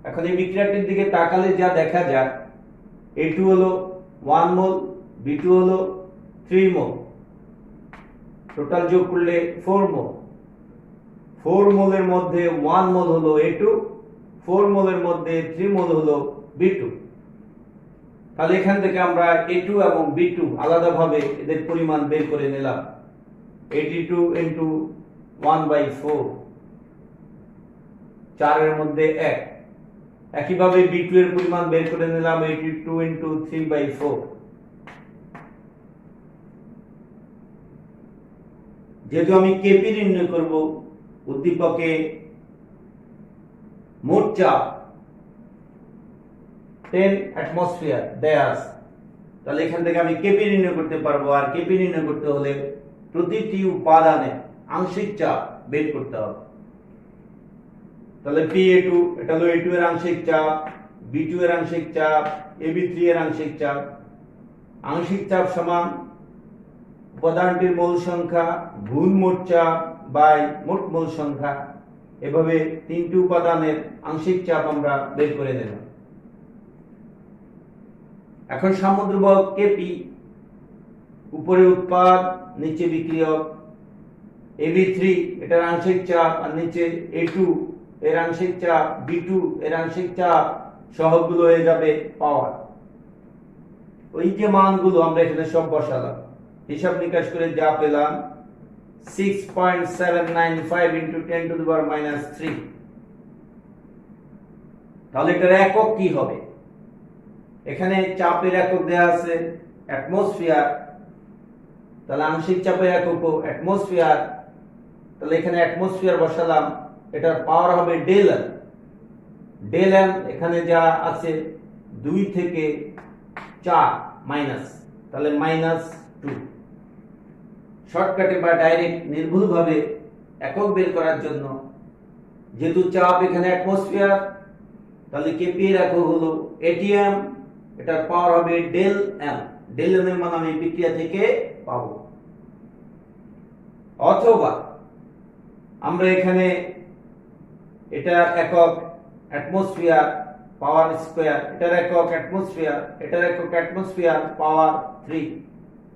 [SPEAKER 1] এখন এই বিক্রিয়াটির দিকে তাকালে যা দেখা যায়, A2 হলো 1 মোল, B2 হলো 3 মোল, টোটাল যোগ করলে 4 মোল। 4 মোলের মধ্যে 1 মোল হলো A2, 4 মোলের মধ্যে 3 মোল হলো B2। তাহলে এখান থেকে আমরা A2 এবং B2 আলাদাভাবে এদের পরিমাণ বের করে নিলাম। 82 ইনটু 1/4, 4 এর মধ্যে 1। একইভাবে B2 এর পরিমাণ বের করে নিলাম 82 ইনটু 3/4। যেহেতু আমি কেপি নির্ণয় করব, উদ্দীপকে মোট চাপ 10 অ্যাটমসফিয়ার দেয়া আছে, তাহলে এখান থেকে আমি কেপি নির্ণয় করতে পারবো। আর কেপি নির্ণয় করতে হলে প্রতিটি উপাদানে আংশিক চাপ বের করতে হবে। তাহলে PA2 এটা হলো A2 এর আংশিক চাপ, B2 এর আংশিক চাপ, AB3 এর আংশিক চাপ। আংশিক চাপ সমান উপাদানটির মোল সংখ্যা গুণ মোট চাপ বাই মোট মোল সংখ্যা। এভাবে তিনটি উপাদানের আংশিক চাপ আমরা বের করে নিলাম। এখন সাম্যধ্রুবক কেপি, উপরে উৎপাদ নিচে বিক্রিয়ক। AB3 এটার আংশিক চাপ আর নিচে A2 এর আংশিক চাপ, B2 এর আংশিক চাপ, সহগগুলো হয়ে যাবে পাওয়ার। ওই যে মানগুলো আমরা এখানে সব বসালাম, হিসাব নিকাশ করে যা পেলাম 6.795 ইনটু 10 টু দি পাওয়ার -3। তাহলে এটার একক কি হবে? এখানে চাপের একক দেয়া আছে অ্যাটমসফিয়ার, তাহলে আংশিক চাপের একক অ্যাটমসফিয়ার। তাহলে এখানে অ্যাটমসফিয়ার বসালাম, এটার পাওয়ার হবে ডেল এন। ডেল এন এখানে যা আছে 2 থেকে 4 মাইনাস, তাহলে -2। শর্টকাটে বা ডাইরেক্ট নির্ভুলভাবে একক বের করার জন্য, যেহেতু চাপ এখানে অ্যাটমসফিয়ার, তাহলে কেপি এর একক হলো এটিএম এটার পাওয়ার হবে ডেল এম। ডেল এম এর মান আমি বিক্রিয়া থেকে পাবো। অথবা আমরা এখানে এটার একক অ্যাটমসফিয়ার পাওয়ার স্কয়ার, এটার একক অ্যাটমসফিয়ার, এটার একক অ্যাটমসফিয়ার পাওয়ার 3,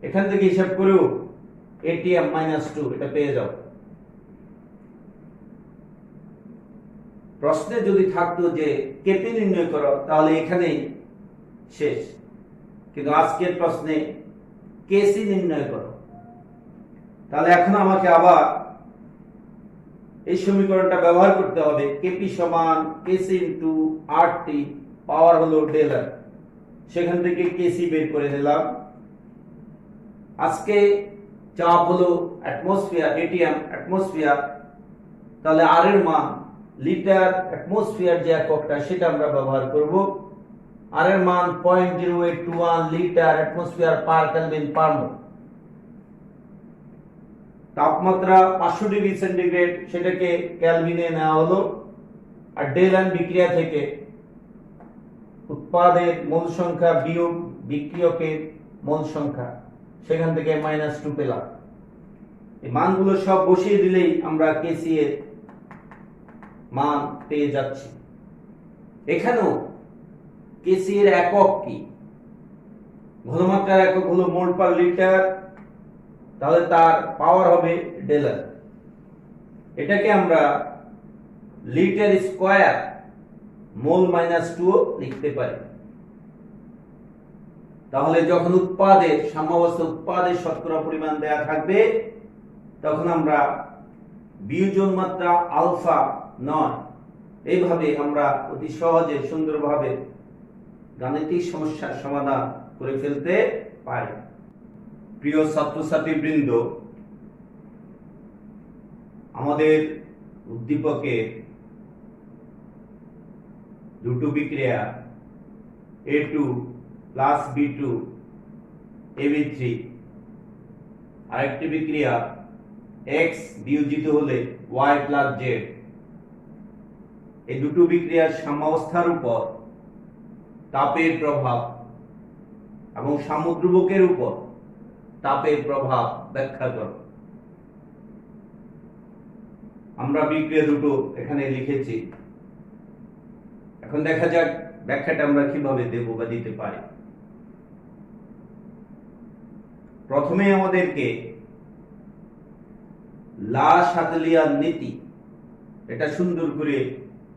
[SPEAKER 1] এখান থেকে হিসাব করেও atm -2 এটা পেয়ে যাও। প্রশ্নে যদি থাকতো যে কেপি নির্ণয় করো, তাহলে এখানেই শেষ। কিন্তু আজকের প্রশ্নে কেসি নির্ণয় করো। তাহলে এখন আমাকে আবার এই সমীকরণটা ব্যবহার করতে হবে। কেপি সমান কেসি ইনটু আরটি, পাওয়ার হলো ডেল আর। সেখান থেকে কেসি বের করে নিলাম। আজকে চাপ হলো অ্যাটমসফিয়ার, এটিএম অ্যাটমসফিয়ার। তাহলে আর এর মান লিটার অ্যাটমসফিয়ার যে এককটা সেটা আমরা ব্যবহার করব। আর এর মান 0.0821 litre atmosphere per kelvin per mole. তাপমাত্রা 500 ডিগ্রি সেন্টিগ্রেড, সেটাকে কেলভিনে নেওয়া হলো। আর ডেল এন বিক্রিয়া থেকে উৎপাদের মোল সংখ্যা বিয়োগ বিক্রিয়কের মোল সংখ্যা, সেখান থেকে -2 পেলাম। এই মানগুলো সব বসিয়ে দিলেই আমরা কেসি এর মান পেয়ে যাচ্ছি। এখানেও কেসি এর একক কি? ঘনমাত্রার একক হলো মোল পার লিটার, তাহলে তার পাওয়ার হবে ডেল আর। এটাকে আমরা লিটার স্কয়ার মোল -2 লিখতে পারি। তাহলে যখন উৎপাদের সাম্যাবস্থা উৎপাদের শতকরা পরিমাণ দেয়া থাকবে, তখন আমরা বিয়োজন মাত্রা আলফা নয়, এইভাবে আমরা অতি সহজে সুন্দরভাবে গাণিতিক সমস্যার সমাধান করে ফেলতে পারি। প্রিয় ছাত্রছাত্রীবৃন্দ, আমাদের উদ্দীপকের দুটো বিক্রিয়া A2 প্লাস B2 AB3, আরেকটি বিক্রিয়া X বিয়োজিত হলে Y প্লাস Z, এই দুটো বিক্রিয়ার সাম্যাবস্থার উপর তাপের প্রভাব এবং সামুদ্রবকের উপর তাপের প্রভাব ব্যাখ্যা করো। আমরা বিক্রিয়া দুটো এখানে লিখেছি। এখন দেখা যাক ব্যাখ্যাটা আমরা কিভাবে দেব বা দিতে পারি। প্রথমে আমাদেরকে লা শাতলিয়ার নীতি এটা সুন্দর করে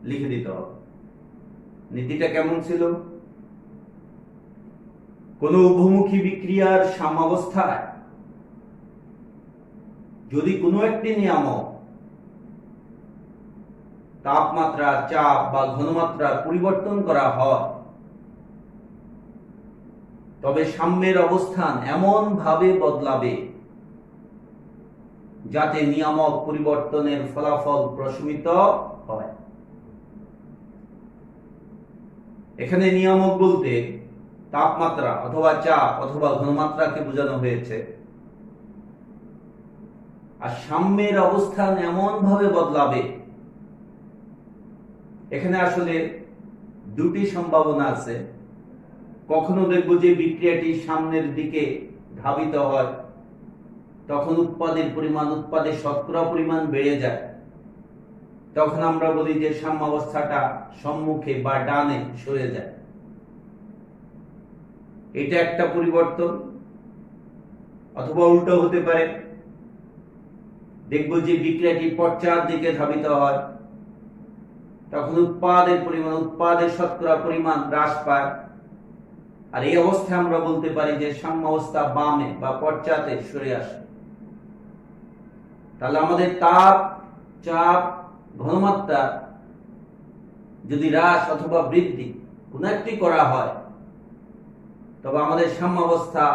[SPEAKER 1] লিখে দিতে হবে। নীতিটা কেমন ছিল? কোন উভমুখী বিক্রিয়ার সাম্যাবস্থায় যদি কোনো একটি নিয়ামক তাপমাত্রা, চাপ বা ঘনমাত্রা পরিবর্তন করা হয়, তবে সাম্যের অবস্থান এমন ভাবে বদলাবে যাতে নিয়ামক পরিবর্তনের ফলাফল প্রশমিত হয়। এখানে নিয়ামক বলতে তাপমাত্রা অথবা চাপ অথবা ঘনমাত্রাকে বোঝানো হয়েছে। আর সাম্যের অবস্থান এমন ভাবে বদলাবে, এখানে আসলে দুটি সম্ভাবনা আছে। কখনো দেখবো যে বিক্রিয়াটি সামনের দিকে ধাবিত হয়, তখন উৎপাদের পরিমাণ, উৎপাদের শতকরা পরিমাণ বেড়ে যায়। তখন আমরা বলি যে সাম্যাবস্থাটা সম্মুখে বা ডানে সরে যায়। এটা একটা পরিবর্তন। অথবা উল্টো হতে পারে, দেখবো যে বিক্রিয়াটি পশ্চাৎ দিকে ধাবিত হয়, তখন উৎপাদের পরিমাণ, উৎপাদের শতকরা পরিমাণ হ্রাস পায়। আর এই অবস্থায় আমরা বলতে পারি যে সাম্যাবস্থা বামে বা পশ্চাতে সরে আসে। তাহলে আমাদের তাপ, চাপ, ঘনমাত্রা যদি হ্রাস অথবা বৃদ্ধি কোন একটি করা হয়, তবে আমাদের সাম্যাবস্থা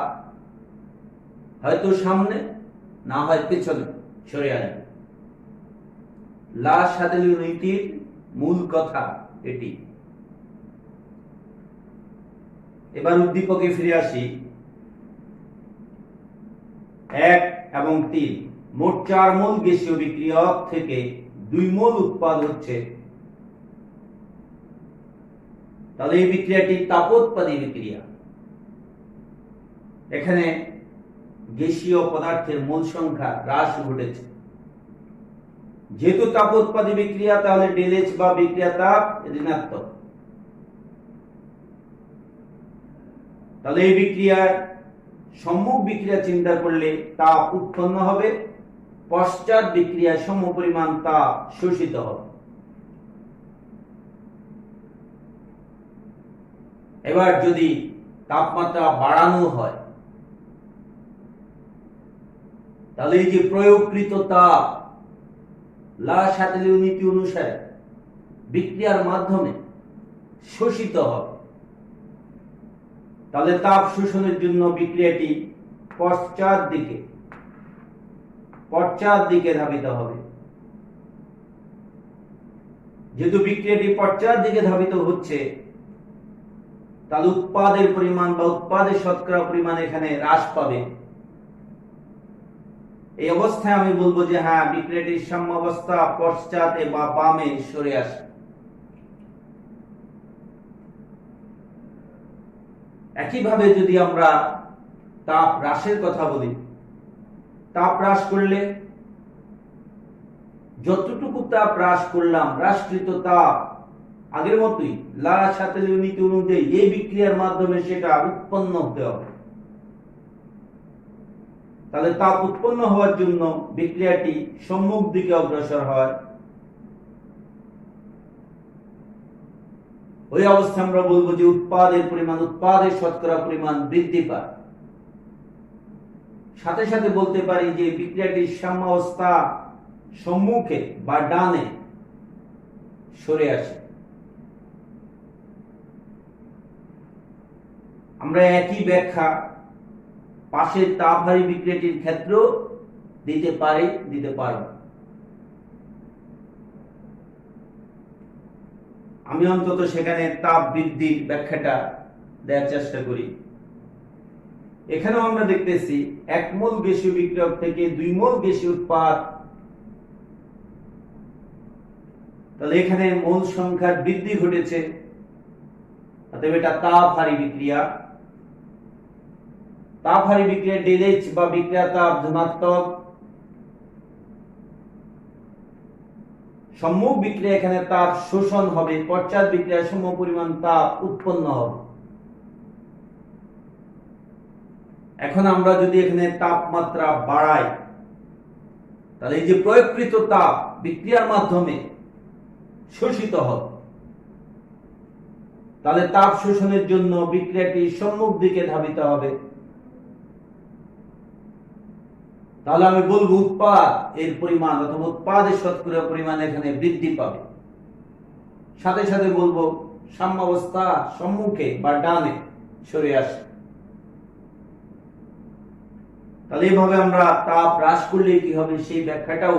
[SPEAKER 1] হয়তো সামনে, না হয় পেছনে সরে আসবে। লা শাতলীয় নীতির মূল কথা এটি। এবার উদ্দীপকে ফিরে আসি। 1 এবং 3 মোট 4 মোল গ্যাসীয় বিক্রিয়ক থেকে 2 মোল উৎপাদ হচ্ছে তাহলে এই বিক্রিয়াটি তাপোৎপাদী বিক্রিয়া। এখানে গ্যাসীয় পদার্থের মোল সংখ্যা হ্রাস ঘটেছে। যেহেতু তাপোৎপাদী বিক্রিয়া, তাহলে ΔH বা বিক্রিয়া তাপ ঋণাত্মক। তাহলে এই বিক্রিয়ায় সম্মুখ বিক্রিয়া চিন্তা করলে তাপ উৎপন্ন হবে, পশ্চাৎ বিক্রিয়ায় সমপরিমাণ তাপ শোষিত হবে। এবার যদি তাপমাত্রা বাড়ানো হয়, তাহলে এই যে প্রয়োগকৃত তাপ লা-শাতিলীয় নীতি অনুসারে বিক্রিয়ার মাধ্যমে শোষিত হবে। তাহলে তাপ শোষণের জন্য বিক্রিয়াটি পশ্চাৎ দিকে ধাবিত হবে। যেহেতু বিক্রিয়াটি পশ্চাৎ দিকে ধাবিত হচ্ছে, তাহলে উৎপাদের পরিমাণ বা উৎপাদের শতকরা পরিমাণ এখানে হ্রাস পাবে। এই অবস্থায় আমি বলবো যে হ্যাঁ, বিক্রিয়াটির সাম্যাবস্থা পশ্চাতে বা বামে সরে আসে। একইভাবে যদি আমরা তাপ হ্রাসের কথা বলি, তাপ হ্রাস করলে যতটুকু তাপ হ্রাস করলাম, হ্রাসকৃত তাপ আগের মতোই লা-শাতিলীয় নীতি অনুযায়ী এই বিক্রিয়ার মাধ্যমে সেটা উৎপন্ন হতে হবে। তাহলে তাপ উৎপন্ন হওয়ার জন্য বিক্রিয়াটি সম্মুখ দিকে অগ্রসর হয়। ওই অবস্থায় আমরা বলবো যে উৎপাদের শতকরা পরিমাণ বৃদ্ধি পায়। সাথে সাথে বলতে পারি যে বিক্রিয়াটির সাম্যাবস্থা সম্মুখে বা ডানে সরে আসে। আমরা একই ব্যাখ্যা পাশের তাপহারী বিক্রিয়াটির ক্ষেত্রেও দিতে পারব। আমি অন্তত সেখানে তাপ বৃদ্ধির ব্যাখ্যাটা দেওয়ার চেষ্টা করি। এখানেও আমরা দেখতেছি 1 মোল গ্যাসীয় বিক্রিয়ক থেকে 2 মোল গ্যাসীয় উৎপাদ। তাহলে এখানে মোল সংখ্যার বৃদ্ধি ঘটেছে, অতএব এটা তাপহারী বিক্রিয়া। তাপহারী বিক্রিয়া ΔH বা বিক্রিয়া তাপ ধনাত্মক। সম্মুখ বিক্রিয়া এখানে তাপ শোষণ হবে, পশ্চাৎ বিক্রিয়ায় সমপরিমাণ তাপ উৎপন্ন হবে। এখন আমরা যদি এখানে তাপমাত্রা বাড়াই, তাহলে এই যে প্রয়োগকৃত তাপ বিক্রিয়ার মাধ্যমে শোষিত হবে। তাহলে তাপ শোষণের জন্য বিক্রিয়াটি সম্মুখ দিকে ধাবিত হবে। তাহলে আমি বলবো উৎপাদ এর পরিমাণ অথবা উৎপাদের শতকরা পরিমাণ এখানে বৃদ্ধি পাবে। সাথে সাথে বলবো সাম্যাবস্থা সম্মুখে বা ডানে সরে আসে। তাহলে এইভাবে আমরা তাপ হ্রাস করলে কি হবে সেই ব্যাখ্যাটাও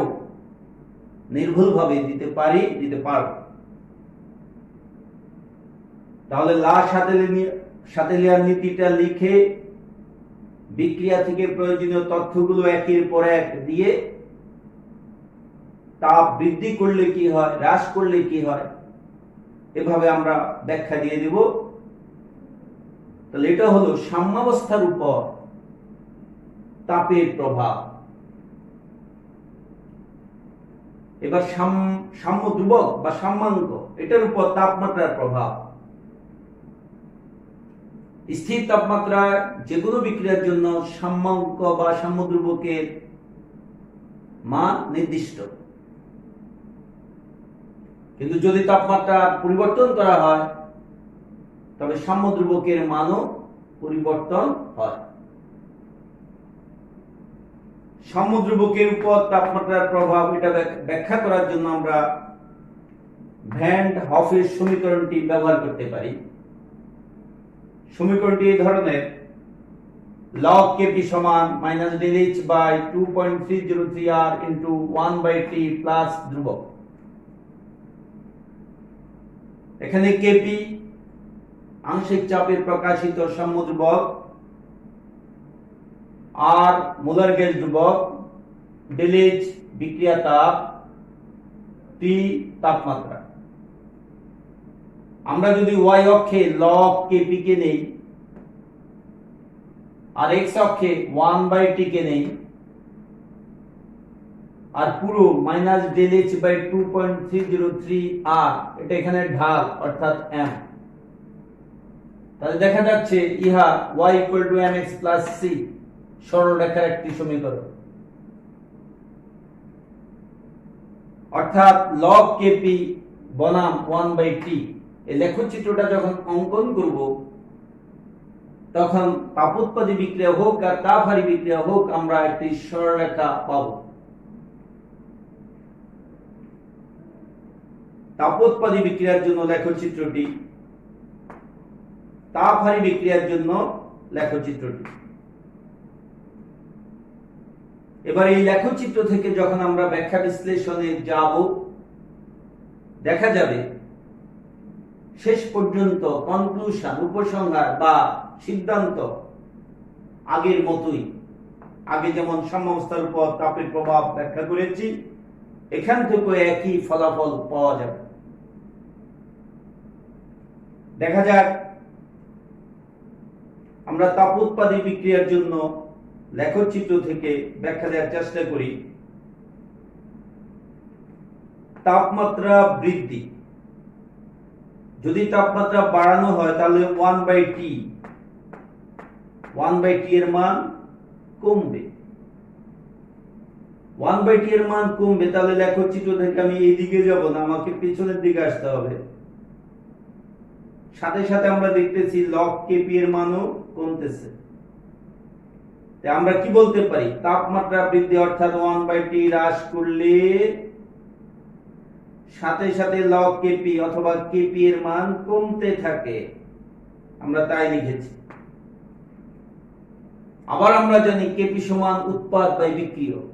[SPEAKER 1] নির্ভুলভাবে দিতে পারব। তাহলে লা-শাতিলীয় নীতিটা লিখে বিক্রিয়া থেকে প্রয়োজনীয় তথ্যগুলো একের পর এক দিয়ে তাপ বৃদ্ধি করলে কি হয়, হ্রাস করলে কি হয়, এভাবে আমরা ব্যাখ্যা দিয়ে দেব। তাহলে এটা হলো সাম্যাবস্থার উপর তাপের প্রভাব। এবার সাম্য ধ্রুবক বা সাম্যাঙ্ক, এটার উপর তাপমাত্রার প্রভাব। স্থির তাপমাত্রায় যে কোনো বিক্রিয়ার জন্য সাম্যাঙ্ক বা সাম্য ধ্রুবকের মান নির্দিষ্ট, কিন্তু যদি তাপমাত্রা পরিবর্তন করা হয় তবে সাম্য ধ্রুবকের মানও পরিবর্তন হয়। সাম্য ধ্রুবকের উপর তাপমাত্রার প্রভাব এটা ব্যাখ্যা করার জন্য আমরা ভ্যান হফের সমীকরণটি ব্যবহার করতে পারি। সমীকরণটি এই ধরনের: log Kp সমান -ΔH by 2.303R into 1/T plus ধ্রুবক। এখানে Kp আংশিক চাপের প্রকাশিত সাম্য ধ্রুবক, R মোলার গ্যাস ধ্রুবক, ΔH বিক্রিয়া তাপ, T তাপমাত্রা।
[SPEAKER 2] আমরা যদি ওয়াই অক্ষে লগ কেপি কে নেই আর এক্স অক্ষে 1/t কে নেই আর পুরো মাইনাস ডেল এইচ বাই 2.303 আর এটা এখানে ঢাল অর্থাৎ m, তাহলে দেখা যাচ্ছে ইহা y mx c সরলরেখার একটি সমীকরণ। অর্থাৎ log kp বনাম 1/t এই লেখচিত্রটা যখন অঙ্কন করব তখন তাপোৎপাদী বিক্রিয়া হোক আর তাপহারী বিক্রিয়া হোক আমরা একটি সরলরেখা পাবো। তাপোৎপাদী বিক্রিয়ার জন্য লেখচিত্রটি, তাপহারী বিক্রিয়ার জন্য লেখচিত্রটি। এবার এই লেখচিত্র থেকে যখন আমরা ব্যাখ্যা বিশ্লেষণে যাব দেখা যাবে শেষ পর্যন্ত কনক্লুশন, উপসংহার বা সিদ্ধান্ত আগের মতোই। আগে যেমন সাম্যাবস্থার উপর তাপের প্রভাব ব্যাখ্যা করেছি, এখান থেকে একই ফলাফল পাওয়া যাবে। দেখা যাক আমরা তাপোৎপাদী বিক্রিয়ার জন্য লেখচিত্র থেকে ব্যাখ্যা দেওয়ার চেষ্টা করি। তাপমাত্রা বৃদ্ধি, যদি তাপমাত্রা বাড়ানো হয় তাহলে 1/t এর মান কমবে। 1/t এর মান কমবে, তাহলে লেখচিত্র থেকে আমি এই দিকে যাব না, আমাকে পিছনের দিকে আসতে হবে। সাথে সাথে আমরা দেখতেছি log kp এর মানও কমতেছে। তাই আমরা কি বলতে পারি, তাপমাত্রা বৃদ্ধি অর্থাৎ 1/t হ্রাস করলে সাথে সাথে log kp অথবা kp এর মান কমতে থাকে, আমরা তাই লিখেছি। আবার আমরা জানি kp সমান উৎপাদ বাই বিক্রিয়ক,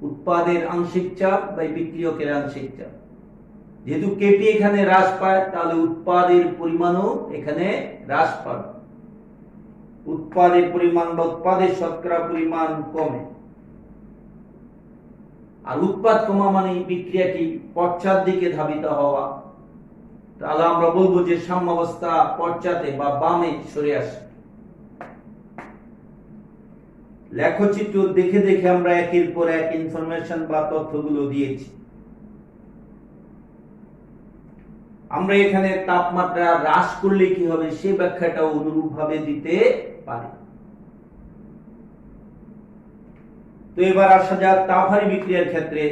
[SPEAKER 2] উৎপাদের আংশিক চাপ বাই বিক্রিয়কের আংশিক চাপ। যেহেতু kp এখানে হ্রাস পায় তাহলে উৎপাদের পরিমাণও এখানে হ্রাস পাবে, উৎপাদের পরিমাণ বা উৎপাদের শতকরা পরিমাণ কমে। আর উৎপাদ কমা মানে বিক্রিয়াটি পশ্চাৎ দিকে ধাবিত হওয়া, তাহলে আমরা বলবো যে সাম্যাবস্থা পশ্চাতে বা বামে সরে আসে। লেখচিত্র দেখে দেখে আমরা একের পর এক ইনফরমেশন বা তথ্যগুলো দিয়েছি। আমরা এখানে তাপমাত্রা হ্রাস করলে কি হবে সেই ব্যাখ্যাটাও অনুরূপভাবে দিতে পারি। তো এবার আসা যাক তাপহারী বিক্রিয়ার ক্ষেত্রে।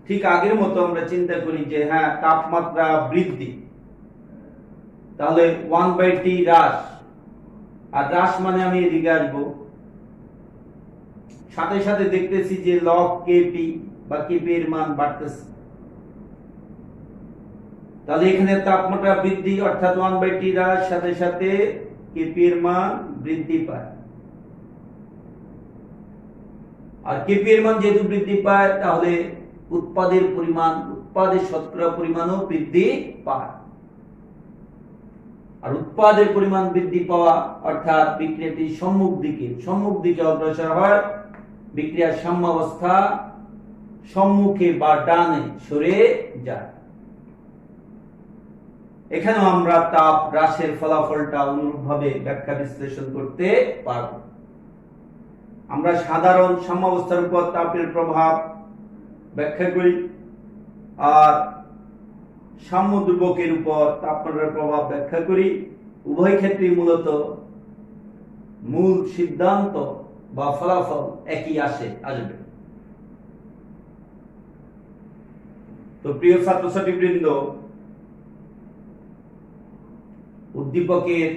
[SPEAKER 2] ঠিক আগের মতো আমরা চিন্তা করি যে হ্যাঁ তাপমাত্রা বৃদ্ধি, তাহলে 1/t হ্রাস, আর হ্রাস মানে আমি এদিকে আসবো। সাথে সাথে দেখতেছি যে log kp বা kp এর মান বাড়তেছে, তাহলে এখানে তাপমাত্রা বৃদ্ধি অর্থাৎ 1/t হ্রাস, সাথে সাথে kp এর মান বৃদ্ধি পায়। আর kp এর মান যেহেতু বৃদ্ধি পায় তাহলে উৎপাদের পরিমাণ, উৎপাদের শতকরা পরিমাণও বৃদ্ধি পায়। আর উৎপাদের পরিমাণ বৃদ্ধি পাওয়া অর্থাৎ বিক্রিয়াটি সম্মুখ দিকে অগ্রসর হয়, বিক্রিয়ার সাম্যাবস্থা সম্মুখে বা ডানে সরে যায়। এখানেও আমরা তাপ হ্রাসের ফলাফলটা অনুরূপভাবে ব্যাখ্যা বিশ্লেষণ করতে পারব। আমরা সাধারণ সাম্যাবস্থার উপর তাপের প্রভাব ব্যাখ্যা করি, আর সাম্য ধ্রুবকের উপর তাপমাত্রার প্রভাব ব্যাখ্যা করি। উভয় ক্ষেত্রেই মূলত মূল সিদ্ধান্ত বা ফলাফল একই আসবে। তো প্রিয় ছাত্রছাত্রীবৃন্দ, উদ্দীপকের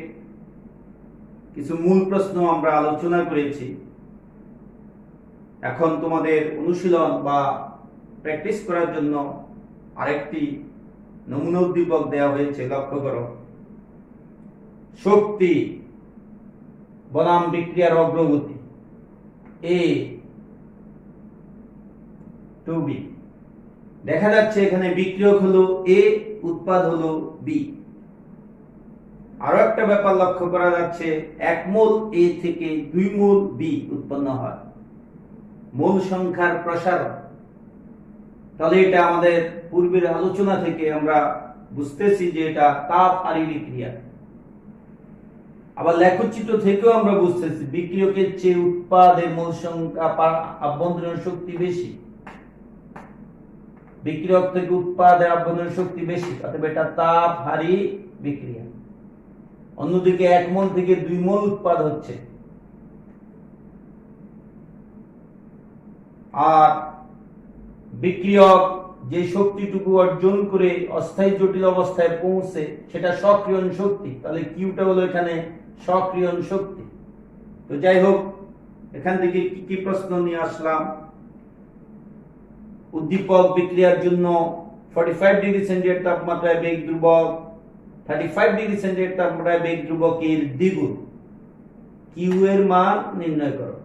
[SPEAKER 2] কিছু মূল প্রশ্ন আমরা আলোচনা করেছি। এখন তোমাদের অনুশীলন বা প্র্যাকটিস করার জন্য আরেকটি নমুনা উদ্দীপক দেওয়া হয়েছে, লক্ষ্য করো। শক্তি বনাম বিক্রিয়ার অগ্রগতি A to B। দেখা যাচ্ছে এখানে বিক্রিয়ক হলো A, উৎপাদ হলো B। আরো একটা ব্যাপার লক্ষ্য করা যাচ্ছে, 1 মোল A থেকে 2 মোল B উৎপন্ন হয়, মোল সংখ্যার প্রসারণ। তাহলে এটা আমাদের পূর্বের আলোচনা থেকে আমরা বুঝতেছি যে এটা তাপ হারি বিক্রিয়া। আবার লেখচিত্র থেকেও আমরা বুঝতেছি বিক্রিয়কের চেয়ে উৎপাদের মোল সংখ্যা আভ্যন্তরীণ শক্তি বেশি, বিক্রিয়ক থেকে উৎপাদের আভ্যন্তরীণ শক্তি বেশি, অতএব এটা তাপ হারি বিক্রিয়া। অন্যদিকে 1 মোল থেকে 2 মোল উৎপাদ হচ্ছে, আর বিক্রিয়ক যে শক্তিটুকু অর্জন করে অস্থায়ী জটিল অবস্থায় পৌঁছে সেটা সক্রিয়ণ শক্তি, তাহলে কিউটা হলো এখানে সক্রিয়ণ শক্তি। তো যাই হোক, এখান থেকে কি কি প্রশ্ন নিয়ে আসলাম। উদ্দীপক বিক্রিয়ার জন্য 45 ডিগ্রি সেন্টিগ্রেড তাপমাত্রায় বেগ ধ্রুবক 35 ডিগ্রি সেন্টিগ্রেড তাপমাত্রায় বেগ ধ্রুবকের দ্বিগুণ, কিউ এর মান নির্ণয় করো।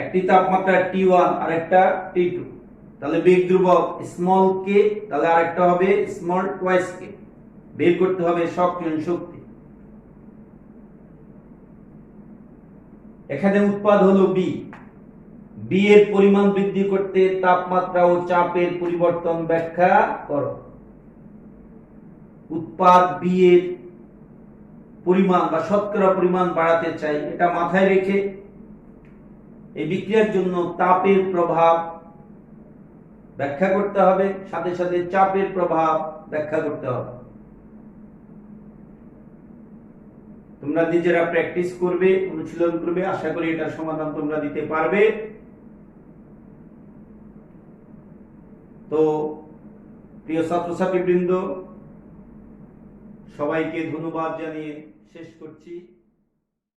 [SPEAKER 2] একটি তাপমাত্রা T1 আর একটা T2, তাহলে বেগ ধ্রুবক স্মল কে, তাহলে আরেকটা হবে স্মল টুয়াইস কে। বের করতে হবে সক্রিয়ণ শক্তি। এখানে উৎপাদ হলো বি। বি এর পরিমাণ বৃদ্ধি করতে তাপমাত্রা ও চাপের পরিবর্তন ব্যাখ্যা করো। উৎপাদ বি এর পরিমাণ বা শতকরা পরিমাণ বাড়াতে চাই, এটা মাথায় রেখে এই বিক্রিয়ার জন্য তাপের প্রভাব ব্যাখ্যা করতে হবে, সাথে সাথে চাপের প্রভাব ব্যাখ্যা করতে হবে। তোমরা নিজেরা প্র্যাকটিস করবে, অনুশীলন করবে, আশা করি এটার সমাধান তোমরা দিতে পারবে। তো প্রিয় ছাত্রছাত্রীবৃন্দ, সবাইকে ধন্যবাদ জানিয়ে শেষ করছি।